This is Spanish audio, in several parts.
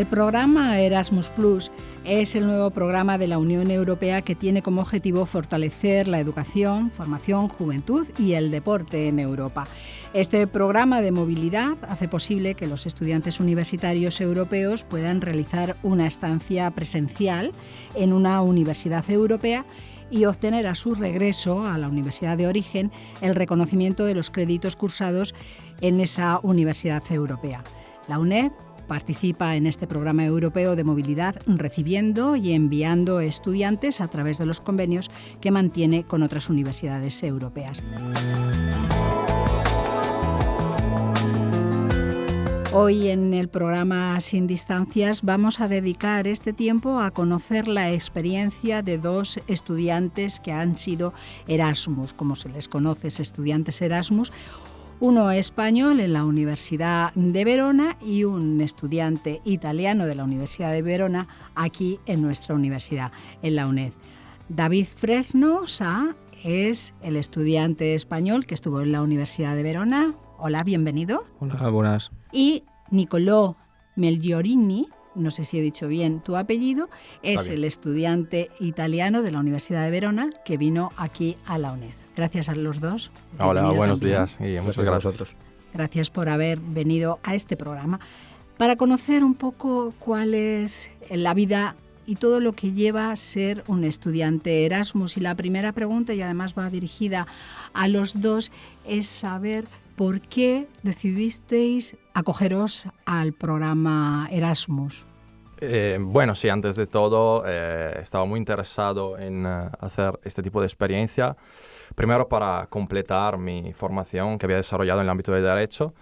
El programa Erasmus Plus es el nuevo programa de la Unión Europea que tiene como objetivo fortalecer la educación, formación, juventud y el deporte en Europa. Este programa de movilidad hace posible que los estudiantes universitarios europeos puedan realizar una estancia presencial en una universidad europea y obtener a su regreso a la universidad de origen el reconocimiento de los créditos cursados en esa universidad europea. La UNED participa en este programa europeo de movilidad recibiendo y enviando estudiantes a través de los convenios que mantiene con otras universidades europeas. Hoy en el programa Sin Distancias vamos a dedicar este tiempo a conocer la experiencia de dos estudiantes que han sido Erasmus, como se les conoce, estudiantes Erasmus. Uno español en la Universidad de Verona y un estudiante italiano de la Universidad de Verona aquí en nuestra universidad, en la UNED. David Fresno Sá es el estudiante español que estuvo en la Universidad de Verona. Hola, bienvenido. Hola, buenas. Y Nicolò Melgiorini, no sé si he dicho bien tu apellido, es el estudiante italiano de la Universidad de Verona que vino aquí a la UNED. Gracias a los dos. Hola, buenos también. días y muchas gracias a vosotros. Gracias por haber venido a este programa para conocer un poco cuál es la vida y todo lo que lleva a ser un estudiante Erasmus. Y la primera pregunta, y además va dirigida a los dos, es saber por qué decidisteis acogeros al programa Erasmus. Bueno, sí, antes de todo estaba muy interesado en hacer este tipo de experiencia. Primero para completar mi formación que había desarrollado en el ámbito del derecho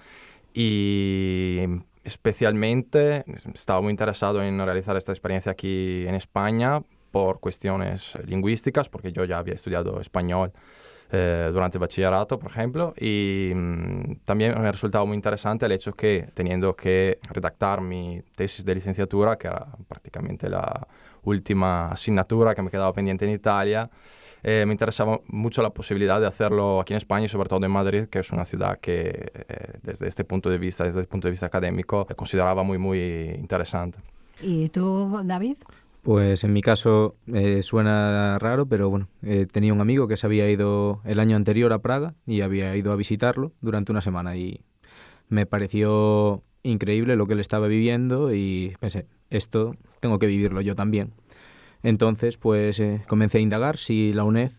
y especialmente estaba muy interesado en realizar esta experiencia aquí en España por cuestiones lingüísticas, porque yo ya había estudiado español durante el bachillerato, por ejemplo, y también me resultaba muy interesante el hecho que, teniendo que redactar mi tesis de licenciatura, que era prácticamente la última asignatura que me quedaba pendiente en Italia, me interesaba mucho la posibilidad de hacerlo aquí en España y sobre todo en Madrid, que es una ciudad que desde el punto de vista académico, consideraba muy interesante. ¿Y tú, David? Pues en mi caso suena raro, pero bueno, tenía un amigo que se había ido el año anterior a Praga y había ido a visitarlo durante una semana y me pareció increíble lo que él estaba viviendo y pensé, esto tengo que vivirlo yo también. Entonces, pues comencé a indagar si la UNED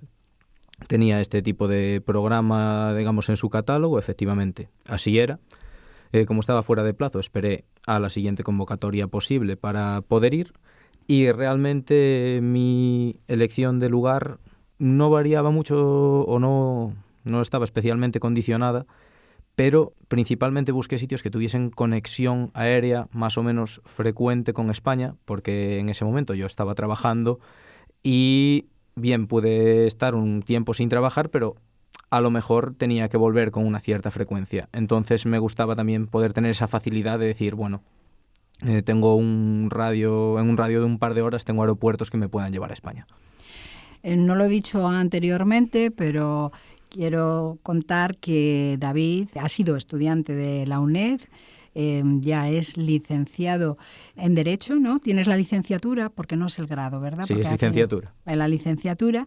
tenía este tipo de programa, digamos, en su catálogo. Efectivamente, así era. Como estaba fuera de plazo, esperé a la siguiente convocatoria posible para poder ir y realmente mi elección de lugar no variaba mucho o no estaba especialmente condicionada, pero principalmente busqué sitios que tuviesen conexión aérea más o menos frecuente con España, porque en ese momento yo estaba trabajando y bien pude estar un tiempo sin trabajar, pero a lo mejor tenía que volver con una cierta frecuencia. Entonces me gustaba también poder tener esa facilidad de decir, bueno, tengo en un radio de un par de horas tengo aeropuertos que me puedan llevar a España. No lo he dicho anteriormente, pero quiero contar que David ha sido estudiante de la UNED, ya es licenciado en Derecho, ¿no? Tienes la licenciatura, porque no es el grado, ¿verdad? Sí, porque es licenciatura. La licenciatura.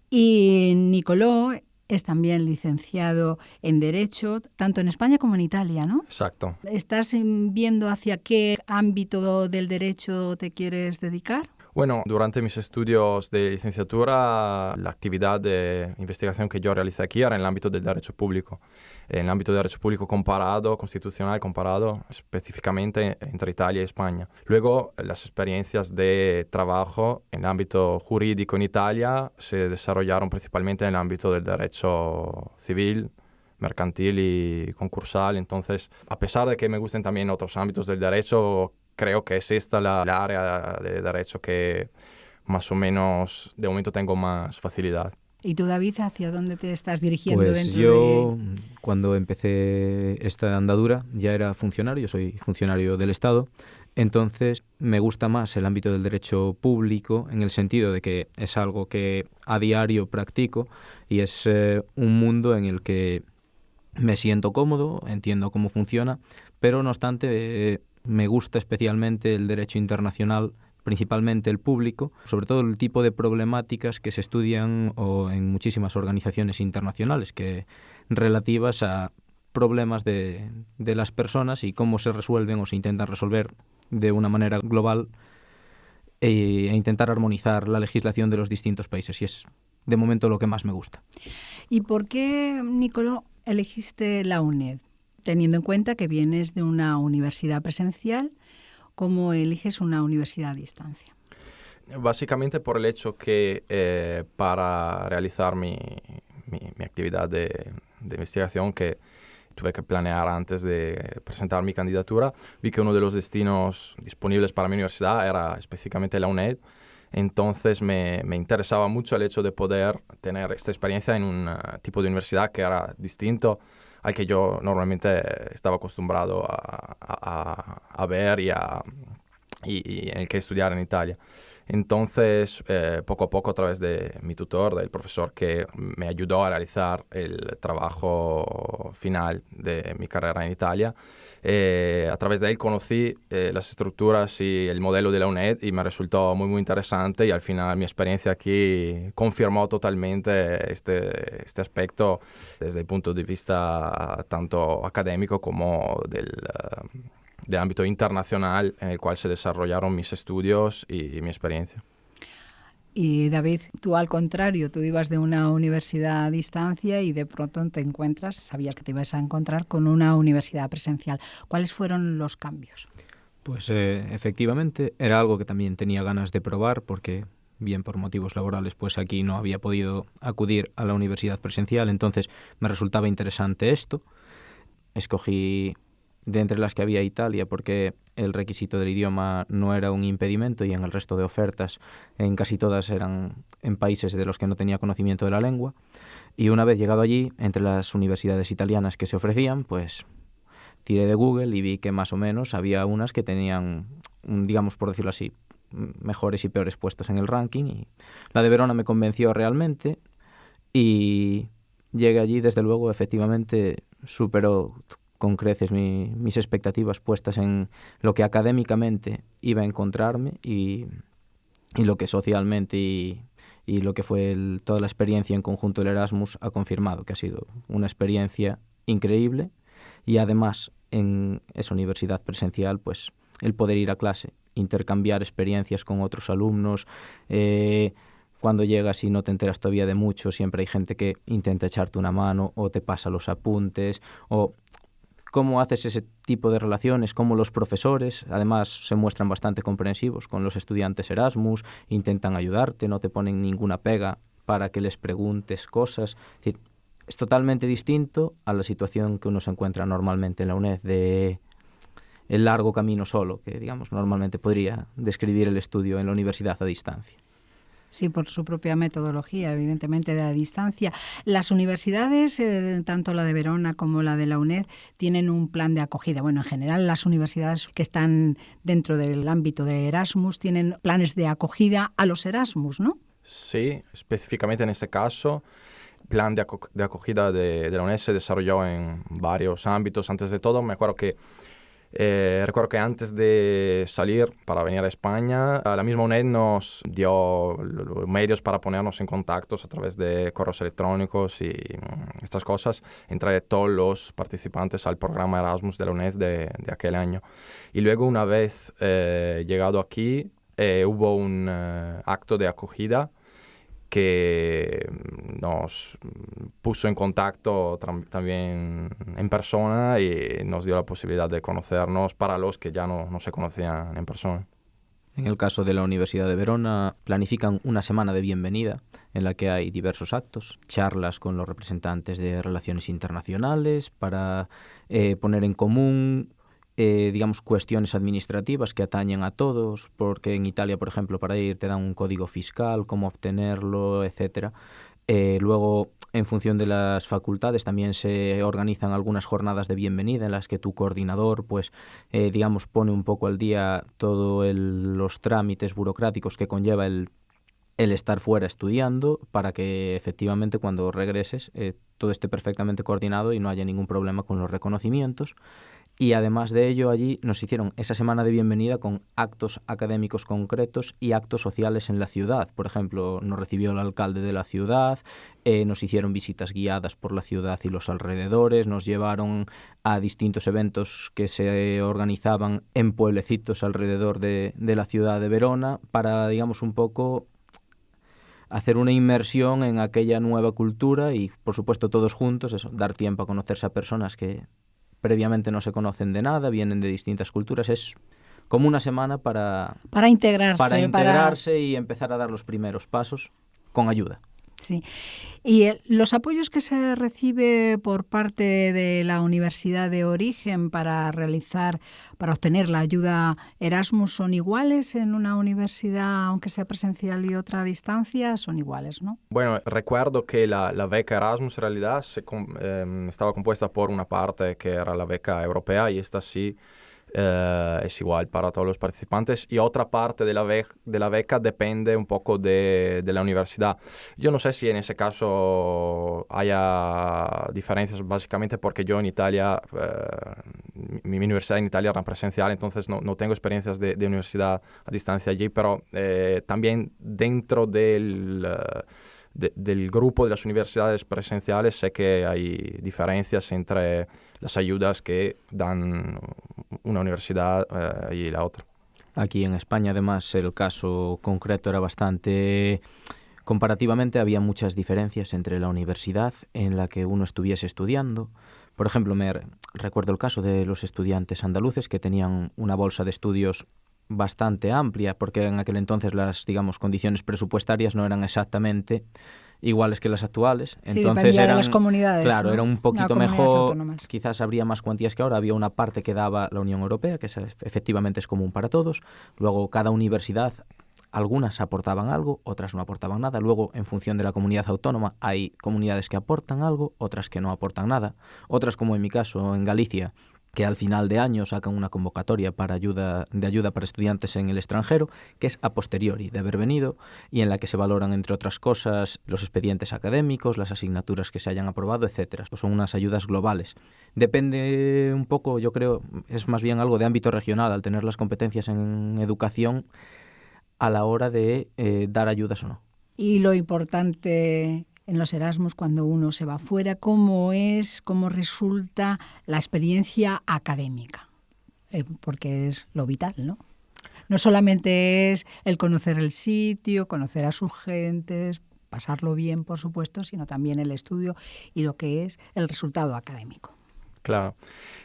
Y Nicolò es también licenciado en Derecho, tanto en España como en Italia, ¿no? Exacto. ¿Estás viendo hacia qué ámbito del derecho te quieres dedicar? Bueno, durante mis estudios de licenciatura, la actividad de investigación que yo realicé aquí era en el ámbito del derecho público. En el ámbito del derecho público comparado, constitucional comparado, específicamente entre Italia y España. Luego, las experiencias de trabajo en el ámbito jurídico en Italia se desarrollaron principalmente en el ámbito del derecho civil, mercantil y concursal. Entonces, a pesar de que me gusten también otros ámbitos del derecho, creo que es esta la área de derecho que más o menos de momento tengo más facilidad. ¿Y tú, David, hacia dónde te estás dirigiendo pues dentro yo, cuando empecé esta andadura, ya era funcionario, yo soy funcionario del Estado, entonces me gusta más el ámbito del derecho público en el sentido de que es algo que a diario practico y es un mundo en el que me siento cómodo, entiendo cómo funciona, pero no obstante Me gusta especialmente el derecho internacional, principalmente el público, sobre todo el tipo de problemáticas que se estudian en muchísimas organizaciones internacionales, que relativas a problemas de las personas y cómo se resuelven o se intentan resolver de una manera global e intentar armonizar la legislación de los distintos países. Y es, de momento, lo que más me gusta. ¿Y por qué, Nicolò, elegiste la UNED? Teniendo en cuenta que vienes de una universidad presencial, ¿cómo eliges una universidad a distancia? Básicamente por el hecho que para realizar mi actividad de investigación, que tuve que planear antes de presentar mi candidatura, vi que uno de los destinos disponibles para mi universidad era específicamente la UNED. Entonces me interesaba mucho el hecho de poder tener esta experiencia en un tipo de universidad que era distinto al que yo normalmente estaba acostumbrado a ver y en el que estudiar en Italia. Entonces, poco a poco, a través de mi tutor, del profesor que me ayudó a realizar el trabajo final de mi carrera en Italia, a través de él conocí las estructuras y el modelo de la UNED y me resultó muy, muy interesante, y al final mi experiencia aquí confirmó totalmente este aspecto desde el punto de vista tanto académico como del ámbito internacional en el cual se desarrollaron mis estudios y mi experiencia. Y David, tú al contrario, tú ibas de una universidad a distancia y de pronto te encuentras, sabías que te ibas a encontrar con una universidad presencial. ¿Cuáles fueron los cambios? Pues efectivamente era algo que también tenía ganas de probar porque, bien por motivos laborales, pues aquí no había podido acudir a la universidad presencial, entonces me resultaba interesante esto. Escogí de entre las que había Italia porque el requisito del idioma no era un impedimento, y en el resto de ofertas en casi todas eran en países de los que no tenía conocimiento de la lengua. Y una vez llegado allí, entre las universidades italianas que se ofrecían, pues tiré de Google y vi que más o menos había unas que tenían, digamos por decirlo así, mejores y peores puestos en el ranking, y la de Verona me convenció realmente y llegué allí. Desde luego, efectivamente, superó con creces mis expectativas puestas en lo que académicamente iba a encontrarme y lo que socialmente y lo que fue toda la experiencia en conjunto del Erasmus ha confirmado que ha sido una experiencia increíble. Y además, en esa universidad presencial, pues el poder ir a clase, intercambiar experiencias con otros alumnos, cuando llegas y no te enteras todavía de mucho, siempre hay gente que intenta echarte una mano o te pasa los apuntes, o cómo haces ese tipo de relaciones, cómo los profesores además se muestran bastante comprensivos con los estudiantes Erasmus, intentan ayudarte, no te ponen ninguna pega para que les preguntes cosas. Es decir, es totalmente distinto a la situación que uno se encuentra normalmente en la UNED de el largo camino solo, que digamos normalmente podría describir el estudio en la universidad a distancia. Sí, por su propia metodología, evidentemente, de la distancia. Las universidades, tanto la de Verona como la de la UNED, tienen un plan de acogida. Bueno, en general, las universidades que están dentro del ámbito de Erasmus tienen planes de acogida a los Erasmus, ¿no? Sí, específicamente en este caso, el plan de acogida de la UNED se desarrolló en varios ámbitos. Antes de todo, me acuerdo que recuerdo que antes de salir para venir a España, la misma UNED nos dio los medios para ponernos en contacto a través de correos electrónicos y estas cosas entre todos los participantes al programa Erasmus de la UNED de aquel año. Y luego, una vez llegado aquí, hubo un acto de acogida que nos puso en contacto también en persona y nos dio la posibilidad de conocernos para los que ya no se conocían en persona. En el caso de la Universidad de Verona, planifican una semana de bienvenida en la que hay diversos actos, charlas con los representantes de relaciones internacionales para poner en común digamos, cuestiones administrativas que atañen a todos, porque en Italia, por ejemplo, para ir te dan un código fiscal, cómo obtenerlo, etcétera. Luego, en función de las facultades, también se organizan algunas jornadas de bienvenida en las que tu coordinador, pues, digamos, pone un poco al día todos los trámites burocráticos que conlleva el estar fuera estudiando, para que efectivamente cuando regreses todo esté perfectamente coordinado y no haya ningún problema con los reconocimientos. Y además de ello, allí nos hicieron esa semana de bienvenida con actos académicos concretos y actos sociales en la ciudad. Por ejemplo, nos recibió el alcalde de la ciudad, nos hicieron visitas guiadas por la ciudad y los alrededores, nos llevaron a distintos eventos que se organizaban en pueblecitos alrededor de la ciudad de Verona para, digamos, un poco hacer una inmersión en aquella nueva cultura y, por supuesto, todos juntos, eso, dar tiempo a conocerse a personas que previamente no se conocen de nada, vienen de distintas culturas. Es como una semana para integrarse y empezar a dar los primeros pasos con ayuda. Sí. Y los apoyos que se recibe por parte de la universidad de origen para obtener la ayuda Erasmus son iguales en una universidad, aunque sea presencial y otra a distancia, son iguales, ¿no? Bueno, recuerdo que la beca Erasmus en realidad estaba compuesta por una parte que era la beca europea y esta sí es igual para todos los participantes y otra parte de la beca depende un poco de la universidad. Yo no sé si en ese caso haya diferencias, básicamente porque yo en Italia, mi universidad en Italia era presencial, entonces no tengo experiencias de universidad a distancia allí, pero también dentro del grupo de las universidades presenciales sé que hay diferencias entre las ayudas que dan una universidad y la otra. Aquí en España, además, el caso concreto era bastante... Comparativamente había muchas diferencias entre la universidad en la que uno estuviese estudiando. Por ejemplo, recuerdo el caso de los estudiantes andaluces que tenían una bolsa de estudios bastante amplia, porque en aquel entonces las, digamos, condiciones presupuestarias no eran exactamente iguales que las actuales. Sí, entonces eran, de las comunidades. Claro, ¿no? Era un poquito mejor, autónomas. Quizás habría más cuantías que ahora. Había una parte que daba la Unión Europea, que efectivamente es común para todos. Luego, cada universidad, algunas aportaban algo, otras no aportaban nada. Luego, en función de la comunidad autónoma, hay comunidades que aportan algo, otras que no aportan nada. Otras, como en mi caso, en Galicia, que al final de año sacan una convocatoria para ayuda para estudiantes en el extranjero, que es a posteriori de haber venido y en la que se valoran, entre otras cosas, los expedientes académicos, las asignaturas que se hayan aprobado, etcétera. Son unas ayudas globales. Depende un poco, yo creo, es más bien algo de ámbito regional, al tener las competencias en educación a la hora de dar ayudas o no. Y lo importante en los Erasmus cuando uno se va fuera, cómo resulta la experiencia académica, porque es lo vital, ¿no? No solamente es el conocer el sitio, conocer a sus gentes, pasarlo bien, por supuesto, sino también el estudio y lo que es el resultado académico. Claro.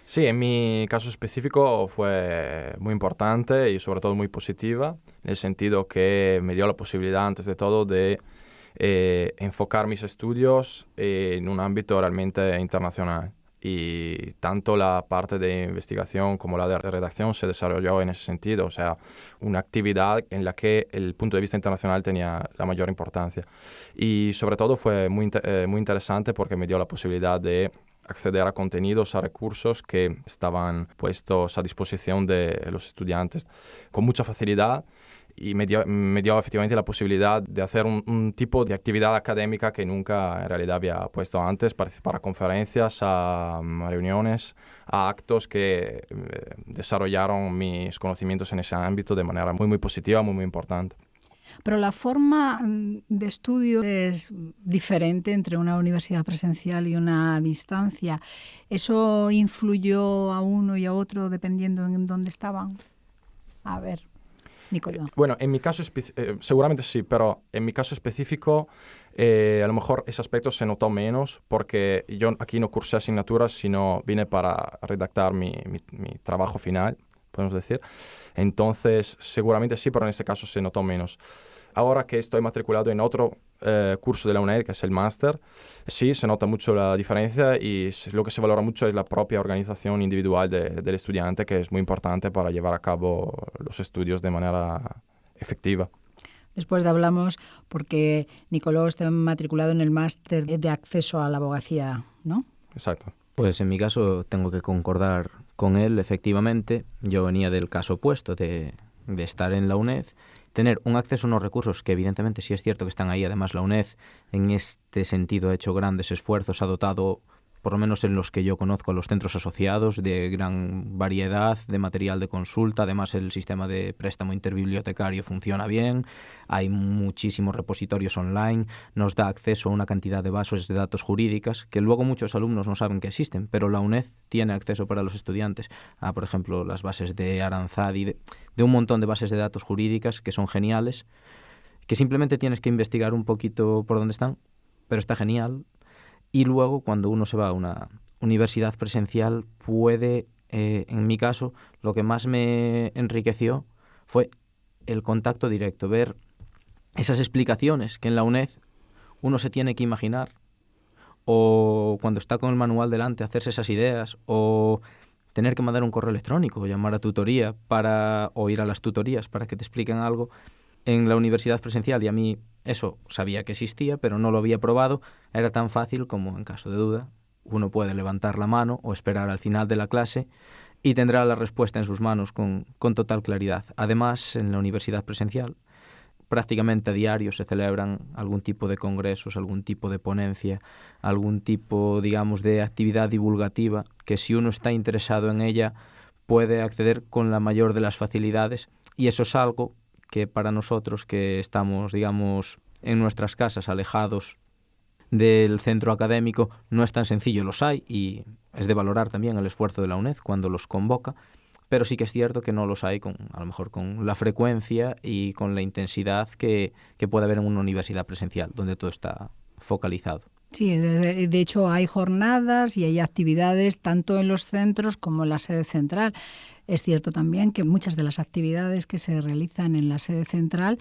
Sí, en mi caso específico fue muy importante y sobre todo muy positiva, en el sentido que me dio la posibilidad, antes de todo, de enfocar mis estudios en un ámbito realmente internacional. Y tanto la parte de investigación como la de redacción se desarrolló en ese sentido, o sea, una actividad en la que el punto de vista internacional tenía la mayor importancia. Y sobre todo fue muy interesante porque me dio la posibilidad de acceder a contenidos, a recursos que estaban puestos a disposición de los estudiantes con mucha facilidad. Y me dio efectivamente la posibilidad de hacer un tipo de actividad académica que nunca en realidad había puesto antes, participar a conferencias, a reuniones, a actos que desarrollaron mis conocimientos en ese ámbito de manera muy, muy positiva, muy, muy importante. Pero la forma de estudio es diferente entre una universidad presencial y una a distancia. ¿Eso influyó a uno y a otro dependiendo en dónde estaban? A ver, Nicolás. Bueno, en mi caso seguramente sí, pero en mi caso específico a lo mejor ese aspecto se notó menos porque yo aquí no cursé asignaturas, sino vine para redactar mi trabajo final, podemos decir. Entonces, seguramente sí, pero en este caso se notó menos. Ahora que estoy matriculado en otro curso de la UNED, que es el máster, sí se nota mucho la diferencia y lo que se valora mucho es la propia organización individual del estudiante, que es muy importante para llevar a cabo los estudios de manera efectiva. Después hablamos porque Nicolás está matriculado en el máster de acceso a la abogacía, ¿no? Exacto. Pues en mi caso tengo que concordar con él, efectivamente. Yo venía del caso opuesto de estar en la UNED, tener un acceso a unos recursos que evidentemente sí es cierto que están ahí. Además, la UNED en este sentido ha hecho grandes esfuerzos, ha dotado por lo menos en los que yo conozco, a los centros asociados, de gran variedad de material de consulta. Además, el sistema de préstamo interbibliotecario funciona bien, hay muchísimos repositorios online, nos da acceso a una cantidad de bases de datos jurídicas que luego muchos alumnos no saben que existen, pero la UNED tiene acceso para los estudiantes a, por ejemplo, las bases de Aranzadi, de un montón de bases de datos jurídicas que son geniales, que simplemente tienes que investigar un poquito por dónde están, pero está genial. Y luego, cuando uno se va a una universidad presencial, puede, en mi caso, lo que más me enriqueció fue el contacto directo, ver esas explicaciones que en la UNED uno se tiene que imaginar, o cuando está con el manual delante, hacerse esas ideas, o tener que mandar un correo electrónico, o llamar a tutoría o ir a las tutorías para que te expliquen algo. En la universidad presencial, y a mí eso sabía que existía, pero no lo había probado, era tan fácil como, en caso de duda, uno puede levantar la mano o esperar al final de la clase y tendrá la respuesta en sus manos con total claridad. Además, en la universidad presencial, prácticamente a diario se celebran algún tipo de congresos, algún tipo de ponencia, algún tipo, digamos, de actividad divulgativa, que si uno está interesado en ella puede acceder con la mayor de las facilidades, y eso es algo que para nosotros que estamos, digamos, en nuestras casas, alejados del centro académico, no es tan sencillo. Los hay y es de valorar también el esfuerzo de la UNED cuando los convoca, pero sí que es cierto que no los hay a lo mejor con la frecuencia y con la intensidad que puede haber en una universidad presencial, donde todo está focalizado. Sí, de hecho hay jornadas y hay actividades tanto en los centros como en la sede central. Es cierto también que muchas de las actividades que se realizan en la sede central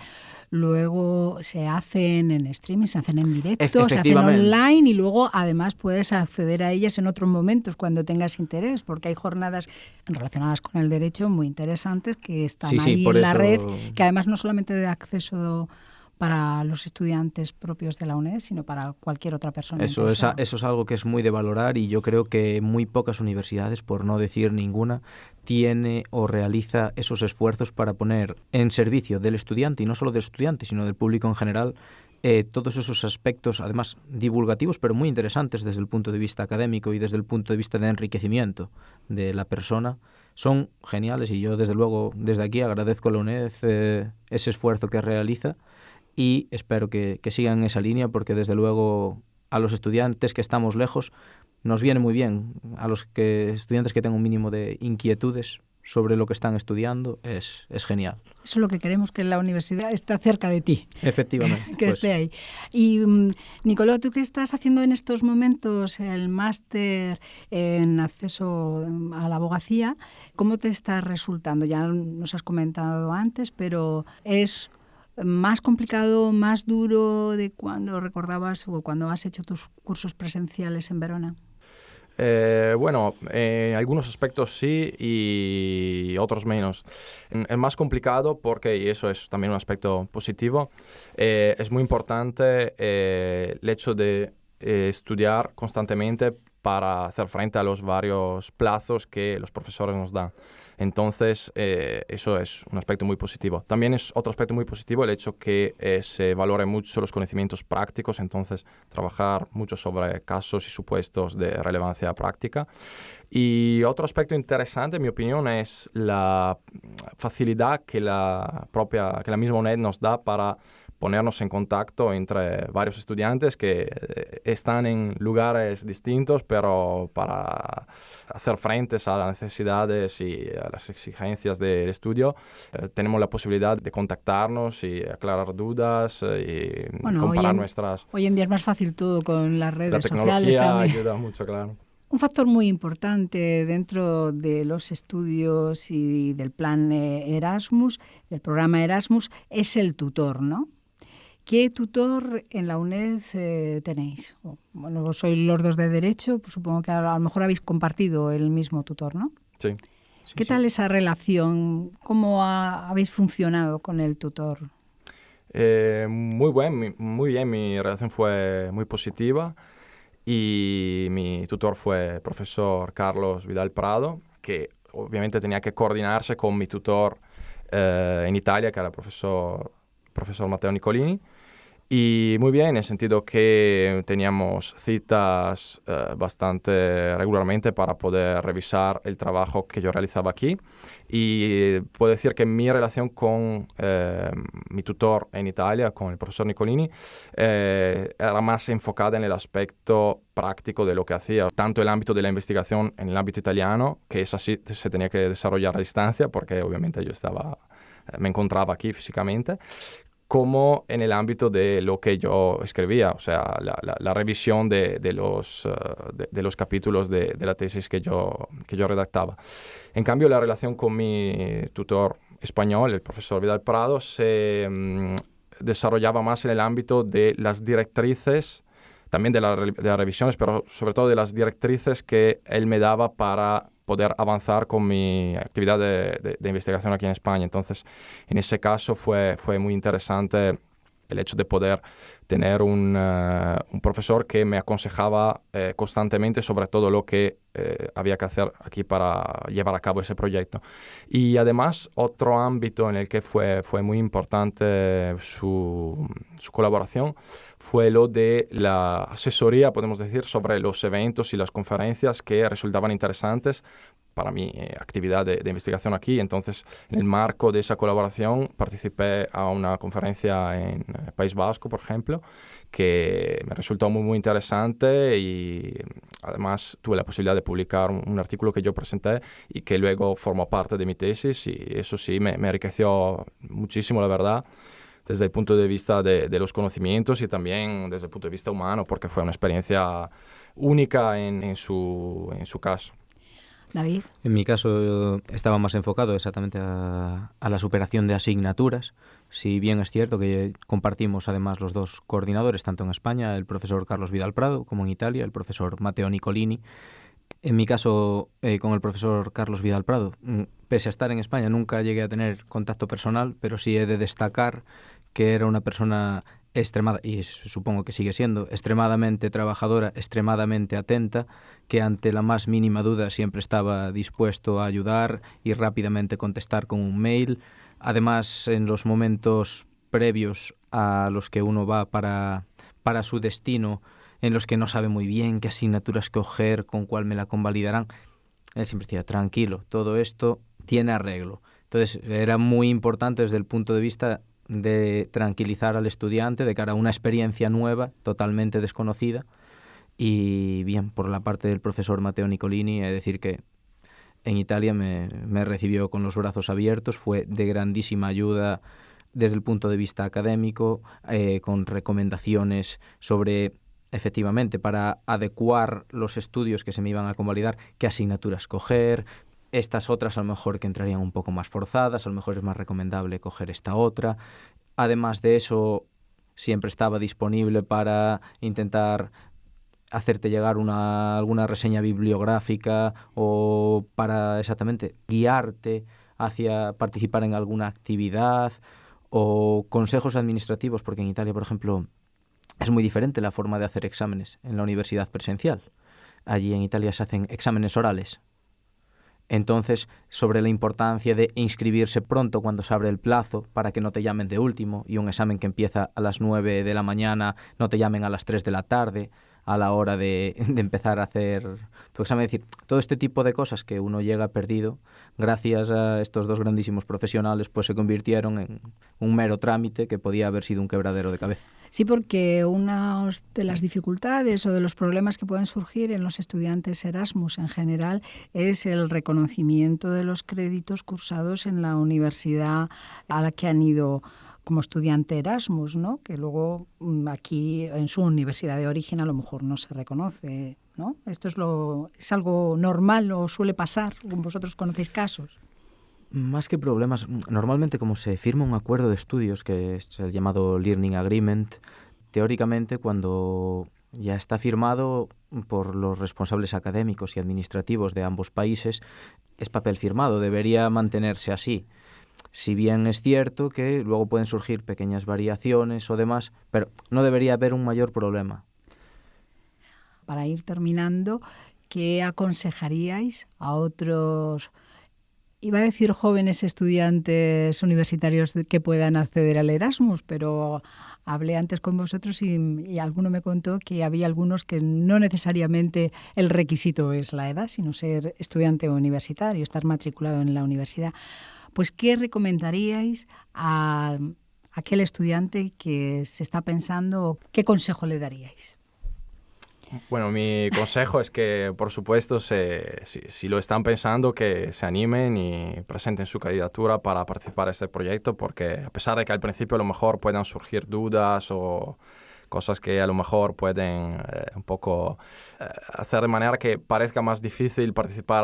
luego se hacen en streaming, se hacen en directo, se hacen online, y luego además puedes acceder a ellas en otros momentos cuando tengas interés, porque hay jornadas relacionadas con el derecho muy interesantes que están ahí en la red, que además no solamente de acceso para los estudiantes propios de la UNED, sino para cualquier otra persona. Eso es algo que es muy de valorar, y yo creo que muy pocas universidades, por no decir ninguna, tiene o realiza esos esfuerzos para poner en servicio del estudiante, y no solo del estudiante, sino del público en general, todos esos aspectos, además divulgativos, pero muy interesantes desde el punto de vista académico y desde el punto de vista de enriquecimiento de la persona. Son geniales, y yo desde luego desde aquí agradezco a la UNED ese esfuerzo que realiza, y espero que sigan esa línea, porque desde luego a los estudiantes que estamos lejos nos viene muy bien. A los estudiantes que tengan un mínimo de inquietudes sobre lo que están estudiando, es genial. Eso es lo que queremos, que la universidad esté cerca de ti. Efectivamente. Que esté ahí. Y Nicolò, ¿tú qué estás haciendo en estos momentos? El máster en acceso a la abogacía, ¿cómo te está resultando? Ya nos has comentado antes, pero ¿es más complicado, más duro de cuando recordabas o cuando has hecho tus cursos presenciales en Verona? Bueno, en algunos aspectos sí y otros menos. Es más complicado porque, y eso es también un aspecto positivo, es muy importante el hecho de estudiar constantemente para hacer frente a los varios plazos que los profesores nos dan. Entonces, eso es un aspecto muy positivo. También es otro aspecto muy positivo el hecho que se valore mucho los conocimientos prácticos, entonces trabajar mucho sobre casos y supuestos de relevancia práctica. Y otro aspecto interesante, en mi opinión, es la facilidad que la misma UNED nos da para ponernos en contacto entre varios estudiantes que están en lugares distintos, pero para hacer frente a las necesidades y a las exigencias del estudio, tenemos la posibilidad de contactarnos y aclarar dudas y comparar nuestras... Hoy en día es más fácil todo con las redes sociales también. La tecnología ayuda mucho, claro. Un factor muy importante dentro de los estudios y del plan Erasmus, del programa Erasmus, es el tutor, ¿no? ¿Qué tutor en la UNED tenéis? Bueno, vos sois los dos de Derecho, pues supongo que a lo mejor habéis compartido el mismo tutor, ¿no? Sí. ¿Qué tal esa relación? ¿Cómo habéis funcionado con el tutor? Muy bien, mi relación fue muy positiva y mi tutor fue el profesor Carlos Vidal Prado, que obviamente tenía que coordinarse con mi tutor en Italia, que era el profesor Matteo Nicolini. Y muy bien, en el sentido que teníamos citas bastante regularmente para poder revisar el trabajo que yo realizaba aquí. Y puedo decir que mi relación con mi tutor en Italia, con el profesor Nicolini, era más enfocada en el aspecto práctico de lo que hacía. Tanto el ámbito de la investigación en el ámbito italiano, que es así, se tenía que desarrollar a distancia, porque obviamente yo me encontraba aquí físicamente, como en el ámbito de lo que yo escribía, o sea, la revisión de los capítulos de la tesis que yo redactaba. En cambio, la relación con mi tutor español, el profesor Vidal Prado, se desarrollaba más en el ámbito de las directrices, también de las revisiones, pero sobre todo de las directrices que él me daba para poder avanzar con mi actividad de investigación aquí en España. Entonces, en ese caso fue muy interesante el hecho de poder tener un profesor que me aconsejaba constantemente sobre todo lo que había que hacer aquí para llevar a cabo ese proyecto. Y además, otro ámbito en el que fue muy importante su colaboración fue lo de la asesoría, podemos decir, sobre los eventos y las conferencias que resultaban interesantes para mi actividad de investigación aquí. Entonces, en el marco de esa colaboración, participé a una conferencia en País Vasco, por ejemplo, que me resultó muy interesante, y además tuve la posibilidad de publicar un artículo que yo presenté y que luego formó parte de mi tesis, y eso sí me enriqueció muchísimo, la verdad, desde el punto de vista de los conocimientos y también desde el punto de vista humano, porque fue una experiencia única en su caso. David. En mi caso estaba más enfocado exactamente a la superación de asignaturas, si bien es cierto que compartimos además los dos coordinadores, tanto en España el profesor Carlos Vidal Prado como en Italia el profesor Matteo Nicolini. En mi caso, con el profesor Carlos Vidal Prado, pese a estar en España, nunca llegué a tener contacto personal, pero sí he de destacar que era una persona y supongo que sigue siendo, extremadamente trabajadora, extremadamente atenta, que ante la más mínima duda siempre estaba dispuesto a ayudar y rápidamente contestar con un mail. Además, en los momentos previos a los que uno va para su destino, en los que no sabe muy bien qué asignaturas coger, con cuál me la convalidarán, él siempre decía, tranquilo, todo esto tiene arreglo. Entonces, era muy importante desde el punto de vista de tranquilizar al estudiante de cara a una experiencia nueva, totalmente desconocida. Y bien, por la parte del profesor Matteo Nicolini, he de decir que en Italia me recibió con los brazos abiertos, fue de grandísima ayuda desde el punto de vista académico, con recomendaciones sobre, efectivamente, para adecuar los estudios que se me iban a convalidar, qué asignaturas coger. Estas otras a lo mejor que entrarían un poco más forzadas, a lo mejor es más recomendable coger esta otra. Además de eso, siempre estaba disponible para intentar hacerte llegar alguna reseña bibliográfica o para exactamente guiarte hacia participar en alguna actividad o consejos administrativos, porque en Italia, por ejemplo, es muy diferente la forma de hacer exámenes en la universidad presencial. Allí en Italia se hacen exámenes orales. Entonces, sobre la importancia de inscribirse pronto cuando se abre el plazo para que no te llamen de último, y un examen que empieza a las 9 de la mañana no te llamen a las 3 de la tarde a la hora de empezar a hacer tu examen. Es decir, todo este tipo de cosas que uno llega perdido, gracias a estos dos grandísimos profesionales, pues se convirtieron en un mero trámite que podía haber sido un quebradero de cabeza. Sí, porque una de las dificultades o de los problemas que pueden surgir en los estudiantes Erasmus en general es el reconocimiento de los créditos cursados en la universidad a la que han ido como estudiante Erasmus, ¿no? Que luego aquí en su universidad de origen a lo mejor no se reconoce, ¿no? ¿Esto es algo normal o suele pasar? ¿Vosotros conocéis casos? Más que problemas, normalmente como se firma un acuerdo de estudios, que es el llamado Learning Agreement, teóricamente cuando ya está firmado por los responsables académicos y administrativos de ambos países, es papel firmado, debería mantenerse así. Si bien es cierto que luego pueden surgir pequeñas variaciones o demás, pero no debería haber un mayor problema. Para ir terminando, ¿qué aconsejaríais a otros Iba a decir jóvenes estudiantes universitarios que puedan acceder al Erasmus, pero hablé antes con vosotros y alguno me contó que había algunos que no necesariamente el requisito es la edad, sino ser estudiante universitario, estar matriculado en la universidad. Pues, ¿qué recomendaríais a aquel estudiante que se está pensando? ¿Qué consejo le daríais? Bueno, mi consejo es que, por supuesto, si lo están pensando, que se animen y presenten su candidatura para participar en este proyecto, porque a pesar de que al principio a lo mejor puedan surgir dudas o cosas que a lo mejor pueden un poco hacer de manera que parezca más difícil participar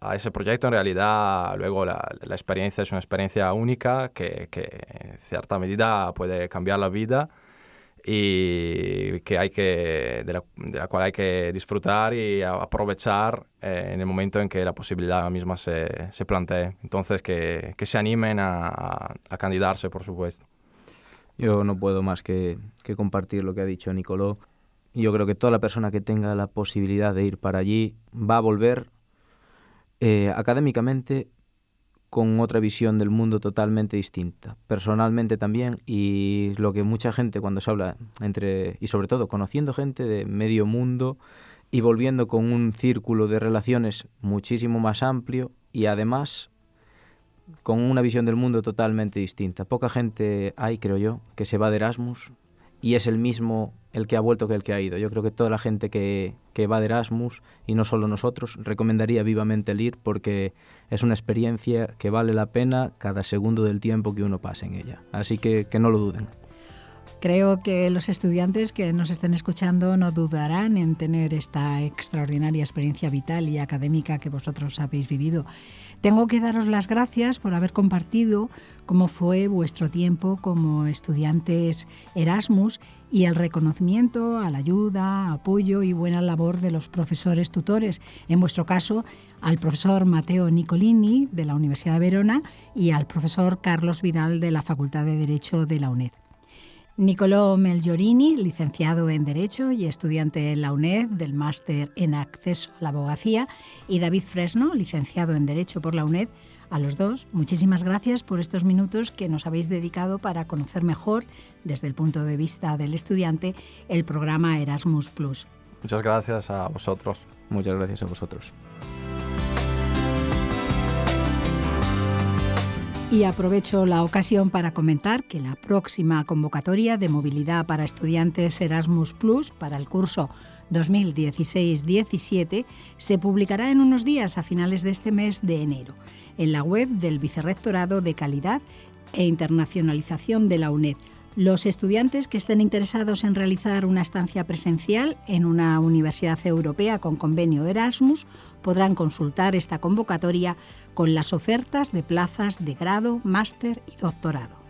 a ese proyecto, en realidad luego la experiencia es una experiencia única que en cierta medida puede cambiar la vida y de la cual hay que disfrutar y aprovechar en el momento en que la posibilidad misma se plantee. Entonces, que se animen a candidarse, por supuesto. Yo no puedo más que compartir lo que ha dicho Nicolò. Yo creo que toda la persona que tenga la posibilidad de ir para allí va a volver académicamente con otra visión del mundo totalmente distinta, personalmente también, y lo que mucha gente cuando se habla y sobre todo conociendo gente de medio mundo y volviendo con un círculo de relaciones muchísimo más amplio y además con una visión del mundo totalmente distinta. Poca gente hay, creo yo, que se va de Erasmus y es el mismo el que ha vuelto que el que ha ido. Yo creo que toda la gente que va de Erasmus, y no solo nosotros, recomendaría vivamente el ir porque es una experiencia que vale la pena cada segundo del tiempo que uno pase en ella. Así que no lo duden. Creo que los estudiantes que nos estén escuchando no dudarán en tener esta extraordinaria experiencia vital y académica que vosotros habéis vivido. Tengo que daros las gracias por haber compartido cómo fue vuestro tiempo como estudiantes Erasmus y el reconocimiento a la ayuda, apoyo y buena labor de los profesores tutores. En vuestro caso, al profesor Matteo Nicolini de la Universidad de Verona y al profesor Carlos Vidal de la Facultad de Derecho de la UNED. Nicolò Melgiorini, licenciado en Derecho y estudiante en la UNED del Máster en Acceso a la Abogacía, y David Fresno, licenciado en Derecho por la UNED. A los dos, muchísimas gracias por estos minutos que nos habéis dedicado para conocer mejor, desde el punto de vista del estudiante, el programa Erasmus+. Muchas gracias a vosotros. Muchas gracias a vosotros. Y aprovecho la ocasión para comentar que la próxima convocatoria de movilidad para estudiantes Erasmus+ para el curso 2016-17 se publicará en unos días a finales de este mes de enero en la web del Vicerrectorado de Calidad e Internacionalización de la UNED. Los estudiantes que estén interesados en realizar una estancia presencial en una universidad europea con convenio Erasmus podrán consultar esta convocatoria con las ofertas de plazas de grado, máster y doctorado.